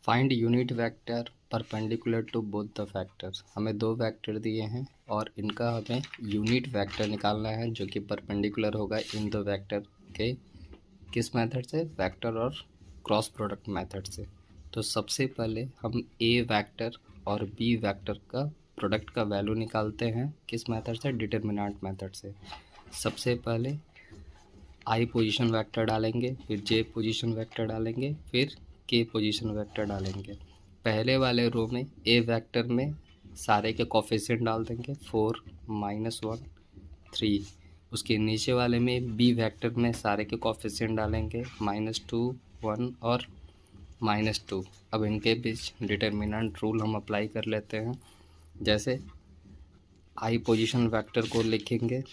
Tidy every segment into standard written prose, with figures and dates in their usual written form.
Find unit vector perpendicular to both the factors. हमें दो vector दिए हैं और इनका हमें यूनिट वेक्टर निकालना है जो कि परपेंडिकुलर होगा इन दो वेक्टर के। किस मेथड से? वेक्टर और क्रॉस प्रोडक्ट मेथड से। तो सबसे पहले हम ए वेक्टर और बी वेक्टर का प्रोडक्ट का वैल्यू निकालते हैं। किस मेथड से? डिटरमिनेंट मेथड से। सबसे पहले आई पोजीशन वेक्टर डालेंगे, फिर जे पोजीशन वेक्टर डालेंगे, फिर के पोजीशन वेक्टर डालेंगे। पहले वाले रो में ए वेक्टर में सारे के कोफिशिएंट डाल देंगे 4, -1, 3। उसके नीचे वाले में बी वेक्टर में सारे के कोफिशिएंट डालेंगे -2, 1 और -2। अब इनके बीच डिटरमिनेंट रूल हम अप्लाई कर लेते हैं। जैसे आई पोजीशन वेक्टर को लिखेंगे,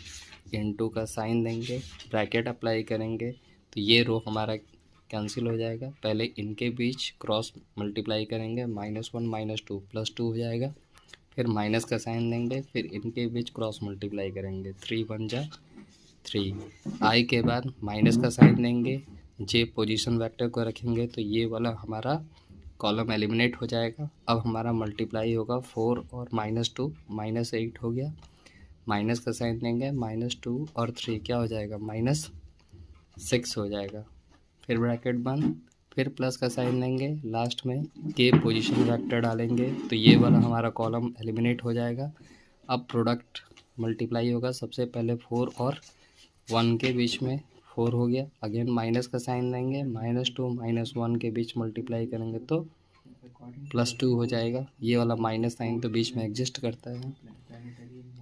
इनटू का साइन देंगे, ब्रैकेट अप्लाई करेंगे तो ये रो हमारा कैंसिल हो जाएगा। पहले इनके बीच क्रॉस मल्टीप्लाई करेंगे, -1 -2 +2 हो जाएगा। फिर माइनस का साइन देंगे, फिर इनके बीच क्रॉस मल्टीप्लाई करेंगे, 3 1 जा 3। आई के बाद माइनस का साइन देंगे, जे पोजीशन वेक्टर को रखेंगे तो ये वाला हमारा कॉलम एलिमिनेट हो जाएगा। अब हमारा मल्टीप्लाई होगा 4 और -2, -8 हो गया। माइनस का साइन देंगे, -2 और 3 क्या हो जाएगा? -6 हो जाएगा। फिर ब्रैकेट बंद, फिर प्लस का साइन देंगे, लास्ट में के पोजीशन वेक्टर डालेंगे तो ये वाला हमारा कॉलम एलिमिनेट हो जाएगा। अब प्रोडक्ट मल्टीप्लाई होगा, सबसे पहले 4 और 1 के बीच में 4 हो गया। अगेन माइनस का साइन देंगे, -2 -1 के बीच मल्टीप्लाई करेंगे तो +2 हो जाएगा। ये वाला माइनस साइन तो बीच में एग्जिस्ट करता है,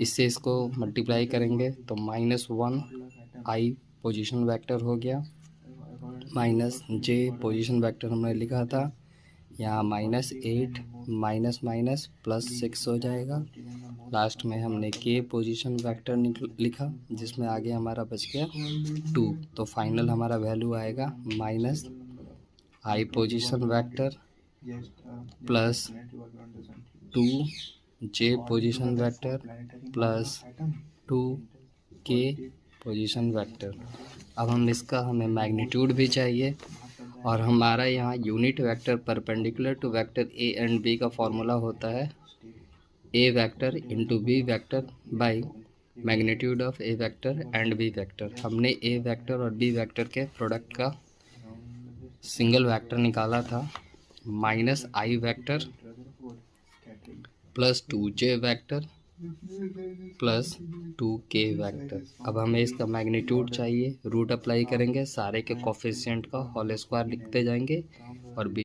इससे इसको मल्टीप्लाई करेंगे तो -1 आई पोजीशन वेक्टर हो गया, माइनस जे पोजीशन वेक्टर हमने लिखा था, यहाँ -8 माइनस +6 हो जाएगा। लास्ट में हमने के पोजीशन वेक्टर लिखा जिसमें आगे हमारा बच गया 2। तो फाइनल हमारा वैल्यू आएगा -आई पोजीशन वेक्टर +2 जे पोजीशन वेक्टर +2 के पोजीशन वेक्टर। अब हमें मैग्नीट्यूड भी चाहिए और हमारा यहाँ unit vector perpendicular to vector A and B का फॉर्मूला होता है A vector into B vector by magnitude of A vector and B vector. हमने ए वेक्टर और बी वेक्टर के प्रोडक्ट का सिंगल वेक्टर निकाला था, -आई vector +2j vector +2k vector. अब हमें इसका मैग्नीट्यूड चाहिए, रूट अप्लाई करेंगे, सारे के कोफिशिएंट का होल स्क्वायर लिखते जाएंगे और